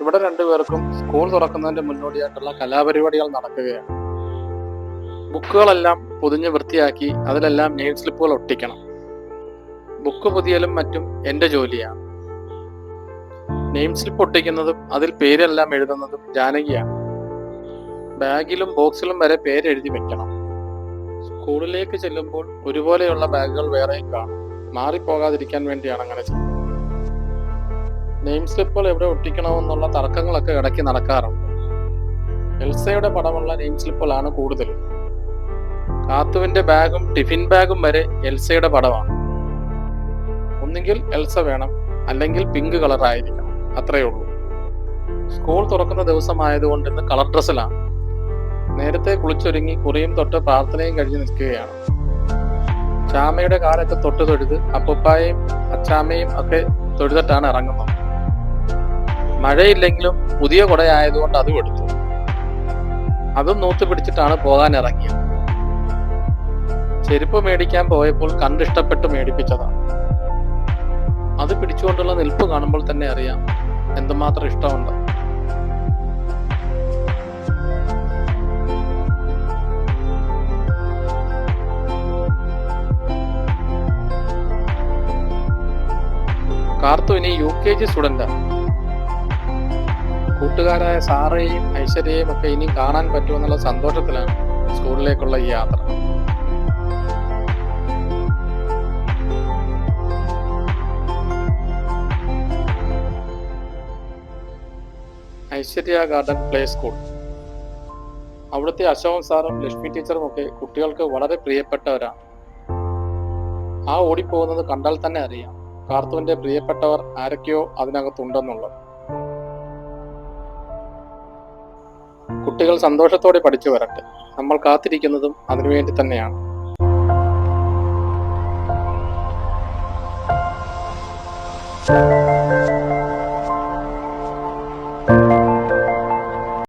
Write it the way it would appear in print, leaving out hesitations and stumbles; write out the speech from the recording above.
ഇവിടെ രണ്ടുപേർക്കും സ്കൂൾ തുറക്കുന്നതിന്റെ മുന്നോടിയായിട്ടുള്ള കലാപരിപാടികൾ നടക്കുകയാണ്. ബുക്കുകളെല്ലാം പൊതിഞ്ഞ് വൃത്തിയാക്കി അതിലെല്ലാം നെയിം സ്ലിപ്പുകൾ ഒട്ടിക്കണം. ബുക്ക് പൊതിയലും മറ്റും എൻ്റെ ജോലിയാണ്. നെയിം സ്ലിപ്പ് ഒട്ടിക്കുന്നതും അതിൽ പേരെല്ലാം എഴുതുന്നതും ജാനകിയാണ്. ബാഗിലും ബോക്സിലും വരെ പേരെഴുതി വെക്കണം. സ്കൂളിലേക്ക് ചെല്ലുമ്പോൾ ഒരുപോലെയുള്ള ബാഗുകൾ വേറെയും കാണും. മാറിപ്പോകാതിരിക്കാൻ വേണ്ടിയാണ് അങ്ങനെ ചെയ്യുന്നത്. നെയിം സ്ലിപ്പുകൾ എവിടെ ഒട്ടിക്കണമെന്നുള്ള തർക്കങ്ങളൊക്കെ ഇടയ്ക്ക് നടക്കാറുണ്ട്. എൽസയുടെ പടമുള്ള നെയിം സ്ലിപ്പുകളാണ് കൂടുതലും. കാത്തുവിന്റെ ബാഗും ടിഫിൻ ബാഗും വരെ എൽസയുടെ പടമാണ്. ഒന്നുകിൽ എൽസ വേണം, അല്ലെങ്കിൽ പിങ്ക് കളർ ആയിരിക്കണം. അത്രയേ ഉള്ളൂ. സ്കൂൾ തുറക്കുന്ന ദിവസമായതുകൊണ്ട് ഇന്ന് കളർ ഡ്രസ്സിലാണ്. നേരത്തെ കുളിച്ചൊരുങ്ങി കുറിയും തൊട്ട് പ്രാർത്ഥനയും കഴിഞ്ഞ് നിൽക്കുകയാണ്. ചാമയുടെ കാലൊക്കെ തൊട്ട് തൊഴുത് അപ്പുപ്പായും അച്ചാമ്മയും ഒക്കെ തൊഴുതിട്ടാണ് ഇറങ്ങുന്നത്. മഴയില്ലെങ്കിലും പുതിയ കുടയായതുകൊണ്ട് അതും എടുത്തു. അതും നൂത്ത് പിടിച്ചിട്ടാണ് പോകാൻ ഇറങ്ങിയത്. ചെരുപ്പ് മേടിക്കാൻ പോയപ്പോൾ കണ്ടിഷ്ടപ്പെട്ട് മേടിപ്പിച്ചതാണ്. അത് പിടിച്ചുകൊണ്ടുള്ള നിൽപ്പ് കാണുമ്പോൾ തന്നെ അറിയാം എന്തുമാത്രം ഇഷ്ടമുണ്ട്. കാർത്തു ഇനി UKG സ്റ്റുഡന്റാണ്. കൂട്ടുകാരായ സാറയെയും ഐശ്വര്യയും ഒക്കെ ഇനി കാണാൻ പറ്റുമെന്നുള്ള സന്തോഷത്തിലാണ് സ്കൂളിലേക്കുള്ള ഈ യാത്ര. Aishwarya garden play school. അവിടുത്തെ അശോകൻ സാറും ലക്ഷ്മി ടീച്ചറും ഒക്കെ കുട്ടികൾക്ക് വളരെ പ്രിയപ്പെട്ടവരാണ്. ആ ഓടിപ്പോകുന്നത് കണ്ടാൽ തന്നെ അറിയാം കാർത്തുവിന്റെ പ്രിയപ്പെട്ടവർ ആരൊക്കെയോ അതിനകത്തുണ്ടെന്നുള്ളത്. കുട്ടികൾ സന്തോഷത്തോടെ പഠിച്ചു വരട്ടെ. നമ്മൾ കാത്തിരിക്കുന്നതും അതിനുവേണ്ടി തന്നെയാണ്.